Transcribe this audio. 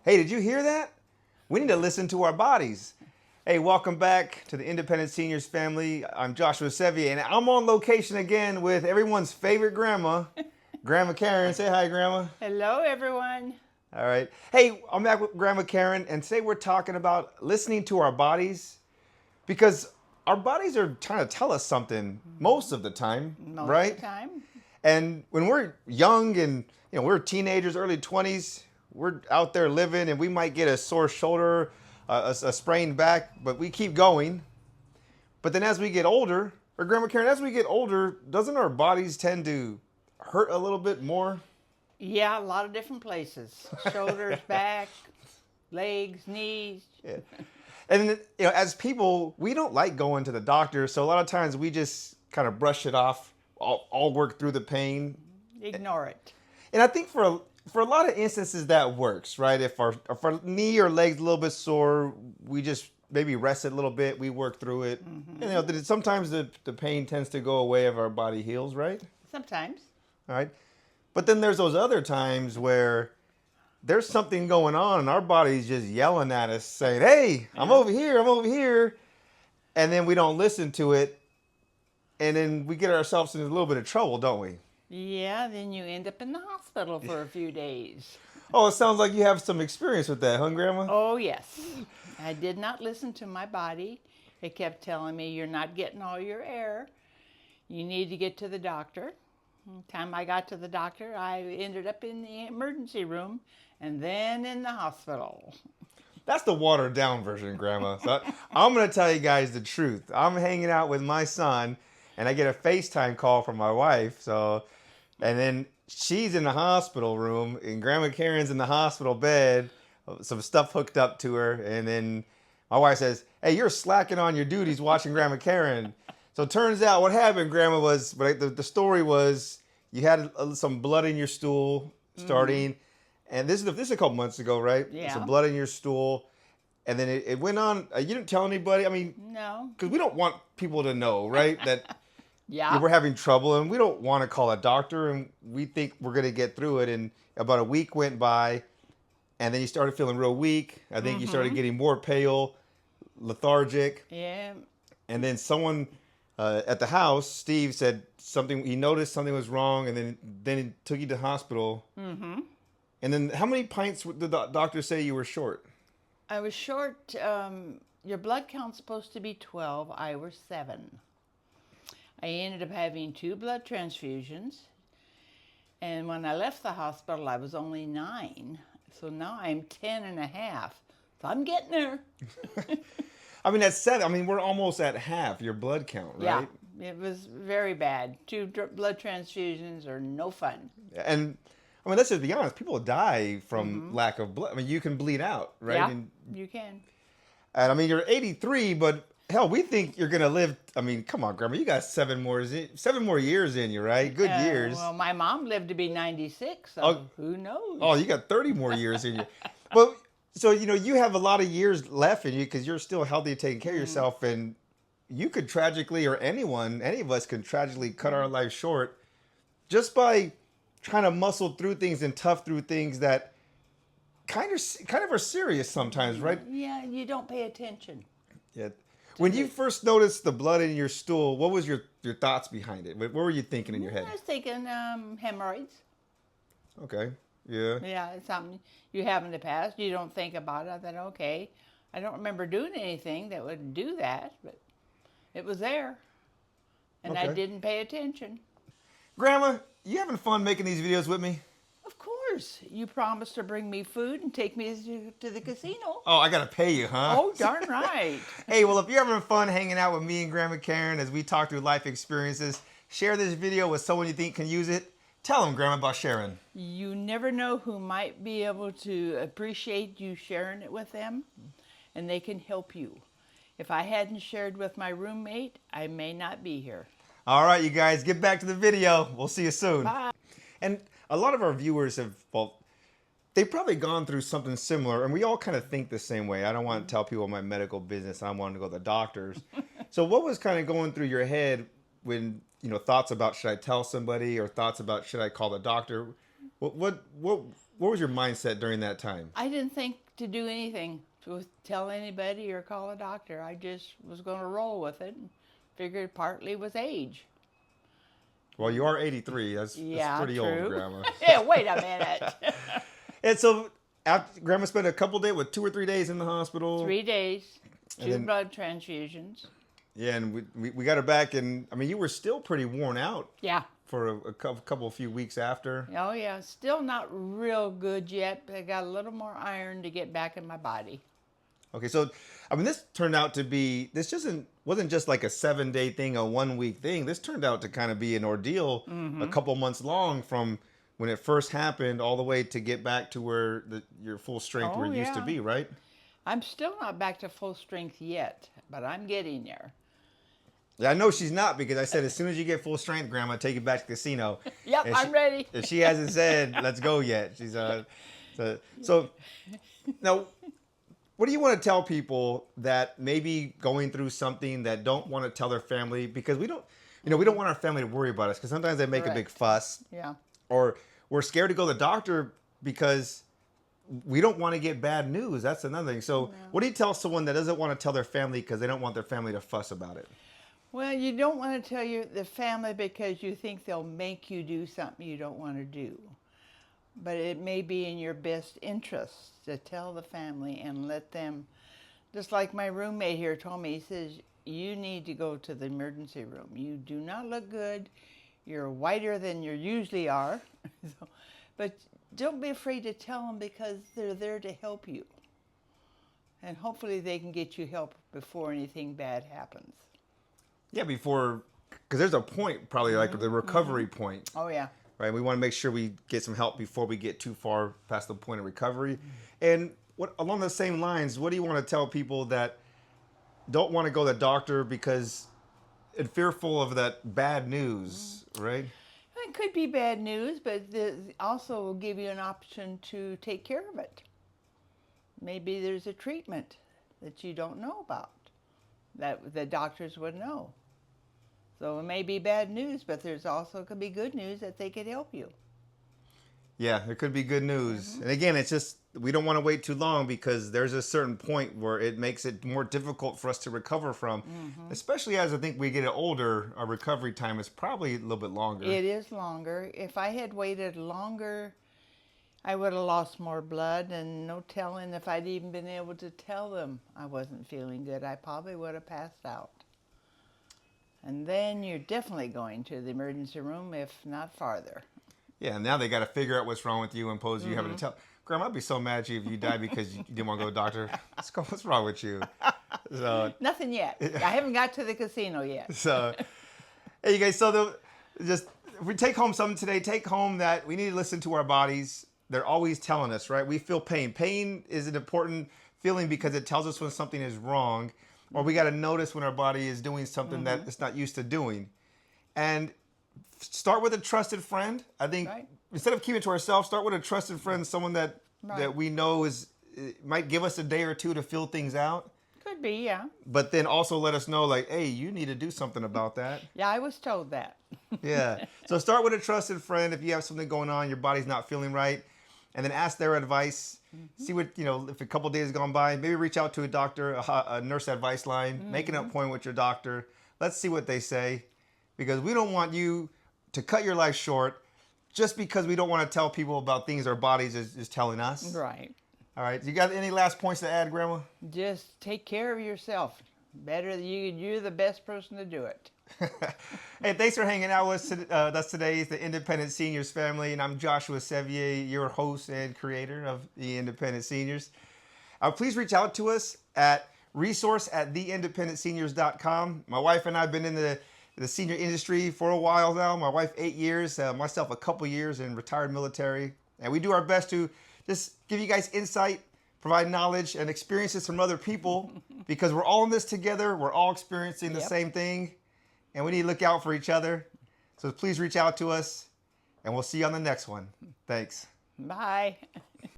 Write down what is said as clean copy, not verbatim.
Hey, did you hear that? We need to listen to our bodies. Hey, welcome back to the Independent Seniors family. I'm Joshua Sevier, and I'm on location again with everyone's favorite grandma, Grandma Karen. Say hi, Grandma. Hello, everyone. All right. Hey, I'm back with Grandma Karen, and today we're talking about listening to our bodies because our bodies are trying to tell us something most of the time, right? Most of the time. And when we're young and we're teenagers, early 20s, we're out there living, and we might get a sore shoulder, a sprained back, but we keep going. But then as we get older, or Grandma Karen, as we get older, doesn't our bodies tend to hurt a little bit more? Yeah, a lot of different places. Shoulders, back, legs, knees. Yeah. And as people, we don't like going to the doctor, so a lot of times we just kind of brush it off. I'll work through the pain. Ignore it. And I think for a lot of instances that works, right? If our knee or leg's a little bit sore, we just maybe rest it a little bit, we work through it. Mm-hmm. And sometimes the pain tends to go away if our body heals, right? Sometimes. All right. But then there's those other times where there's something going on and our body's just yelling at us saying, hey, I'm over here. And then we don't listen to it. And then we get ourselves in a little bit of trouble, don't we? Yeah, then you end up in the hospital for a few days. Oh, it sounds like you have some experience with that, huh, Grandma? Oh, yes. I did not listen to my body. It kept telling me, you're not getting all your air. You need to get to the doctor. The time I got to the doctor, I ended up in the emergency room and then in the hospital. That's the watered down version, Grandma. So I'm going to tell you guys the truth. I'm hanging out with my son and I get a FaceTime call from my wife. And then she's in the hospital room and Grandma Karen's in the hospital bed, some stuff hooked up to her. And then my wife says, hey, you're slacking on your duties watching Grandma Karen. So it turns out what happened, Grandma, was the story was you had some blood in your stool starting. Mm-hmm. And this is a couple months ago, right? Yeah. Some blood in your stool. And then it went on. You didn't tell anybody? I mean, no. Because we don't want people to know, right? That yeah. we're having trouble and we don't want to call a doctor and we think we're going to get through it. And about a week went by and then you started feeling real weak. I think you started getting more pale, lethargic. Yeah. And then someone at the house, Steve, said something. He noticed something was wrong and then he took you to the hospital. Mm-hmm. And then how many pints did the doctor say you were short? I was short. Your blood count's supposed to be 12. I was 7. I ended up having 2 blood transfusions. And when I left the hospital, I was only 9. So now I'm 10 and a half. So I'm getting there. I mean, at 7, I mean, we're almost at half your blood count, right? Yeah, it was very bad. 2 blood transfusions are no fun. And I mean, let's just be honest. People die from lack of blood. I mean, you can bleed out, right? Yeah, you can. And I mean, you're 83, but hell, we think you're gonna live. I mean, come on, Grandma, you got 7 more years in you, right? Good years. Well, my mom lived to be 96, so who knows? Oh, you got 30 more years in you. Well, so you have a lot of years left in you because you're still healthy, taking care of yourself, and you could tragically, or any of us can tragically cut our life short just by trying to muscle through things and tough through things that kind of are serious sometimes, right? Yeah, you don't pay attention. Yeah. When you first noticed the blood in your stool, what was your thoughts behind it? What were you thinking in your head? I was thinking hemorrhoids. Okay. Yeah. Yeah, it's something you have in the past. You don't think about it. I thought, okay, I don't remember doing anything that would do that, but it was there. And I didn't pay attention. Grandma, you having fun making these videos with me? Of course. You promised to bring me food and take me to the casino. Oh, I got to pay you, huh? Oh, darn right. Hey, well, if you're having fun hanging out with me and Grandma Karen as we talk through life experiences, share this video with someone you think can use it. Tell them, Grandma, about sharing. You never know who might be able to appreciate you sharing it with them, and they can help you. If I hadn't shared with my roommate, I may not be here. All right, you guys, get back to the video. We'll see you soon. Bye. And a lot of our viewers they've probably gone through something similar, and we all kind of think the same way. I don't want to tell people my medical business. I want to go to the doctors. So what was kind of going through your head when, thoughts about should I tell somebody or thoughts about should I call the doctor? What was your mindset during that time? I didn't think to do anything, to tell anybody or call a doctor. I just was going to roll with it and figured partly with age. Well, you are 83. That's pretty true. old, Grandma. Yeah, wait a minute. And so Grandma spent a couple days, 2 or 3 days in the hospital? 3 days, And 2 blood transfusions. Yeah, and we got her back, and I mean, you were still pretty worn out. Yeah. For a few weeks after. Oh yeah, still not real good yet, but I got a little more iron to get back in my body. Okay, so I mean, this turned out to be, wasn't just like a 7-day thing, a 1-week thing. This turned out to kind of be an ordeal, a couple months long, from when it first happened all the way to get back to where your full strength where it used to be, right? I'm still not back to full strength yet, but I'm getting there. Yeah, I know she's not, because I said as soon as you get full strength, Grandma, take you back to the casino. Yep, I'm ready. If she hasn't said let's go yet, she's so now. What do you want to tell people that maybe going through something that don't want to tell their family, because we don't want our family to worry about us, because sometimes they make a big fuss. Yeah. Or we're scared to go to the doctor because we don't want to get bad news. That's another thing. So what do you tell someone that doesn't want to tell their family because they don't want their family to fuss about it? Well, you don't want to tell the family because you think they'll make you do something you don't want to do. But it may be in your best interest to tell the family and let them, just like my roommate here told me, he says, you need to go to the emergency room. You do not look good. You're whiter than you usually are. But don't be afraid to tell them, because they're there to help you. And hopefully they can get you help before anything bad happens. Yeah, because there's a point, probably like the recovery point. Oh, yeah. Right? We want to make sure we get some help before we get too far past the point of recovery. And along the same lines, what do you want to tell people that don't want to go to the doctor because they're fearful of that bad news, right? It could be bad news, but also will give you an option to take care of it. Maybe there's a treatment that you don't know about that the doctors would know. So it may be bad news, but there's also could be good news that they could help you. Yeah, there could be good news. And again, it's just, we don't want to wait too long, because there's a certain point where it makes it more difficult for us to recover from. Especially as I think we get older, our recovery time is probably a little bit longer. It is longer. If I had waited longer, I would have lost more blood, and no telling if I'd even been able to tell them I wasn't feeling good. I probably would have passed out. And then you're definitely going to the emergency room, if not farther. Yeah, now they got to figure out what's wrong with you and pose you having to tell. Grandma, I'd be so mad at you if you died because you didn't want to go to the doctor. What's wrong with you? So, nothing yet. I haven't got to the casino yet. So, hey, you guys, if we take home something today, take home that we need to listen to our bodies. They're always telling us, right? We feel pain. Pain is an important feeling because it tells us when something is wrong, or we got to notice when our body is doing something that it's not used to doing. And start with a trusted friend. I think instead of keeping it to ourselves, start with a trusted friend, someone that we know might give us a day or two to feel things out. Could be, yeah. But then also let us know, like, hey, you need to do something about that. Yeah, I was told that. Yeah. So start with a trusted friend if you have something going on, your body's not feeling right, and then ask their advice. See what, if a couple of days gone by, maybe reach out to a doctor, a nurse advice line, make an appointment with your doctor. Let's see what they say, because we don't want you to cut your life short just because we don't want to tell people about things our bodies is telling us. Right. All right. You got any last points to add, Grandma? Just take care of yourself. You're the best person to do it. Hey, thanks for hanging out with us today. It's the Independent Seniors family, and I'm Joshua Sevier, your host and creator of the Independent Seniors. Please reach out to us at resource@theindependentseniors.com. My wife and I have been in the senior industry for a while now. My wife 8 years, myself a couple years in retired military. And we do our best to just give you guys insight, provide knowledge and experiences from other people, because we're all in this together. We're all experiencing the same thing, and we need to look out for each other. So please reach out to us, and we'll see you on the next one. Thanks. Bye.